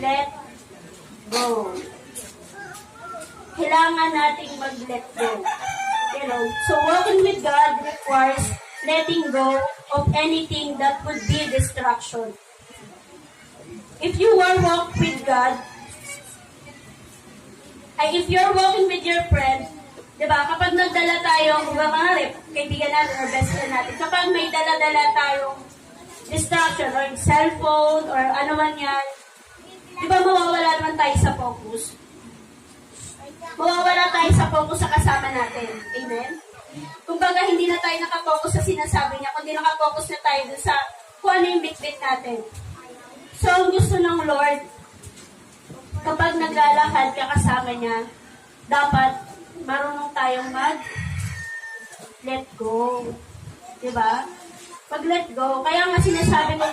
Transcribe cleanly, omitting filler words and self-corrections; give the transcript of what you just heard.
let go. Kailangan nating mag-let go. You know, so walking with God requires letting go of anything that would be a distraction. If you are walking with God, if you're walking with your friend, di ba, kapag nagdala tayo, mga kaibigan natin or best friend natin, kapag may dala-dala tayong distraction or cellphone or ano man yan, di ba mawawala naman tayo sa focus? Mawawala tayo sa focus sa kasama natin. Amen? Kumbaga, hindi na tayo nakapokus sa sinasabi niya, kundi nakapokus na tayo dun sa kung ano yung bit-bit natin. So, ang gusto ng Lord, kapag naglalakad ka kasama niya, dapat marunong tayong mag-let go. Diba? Pag let go, kaya nga sinasabi ko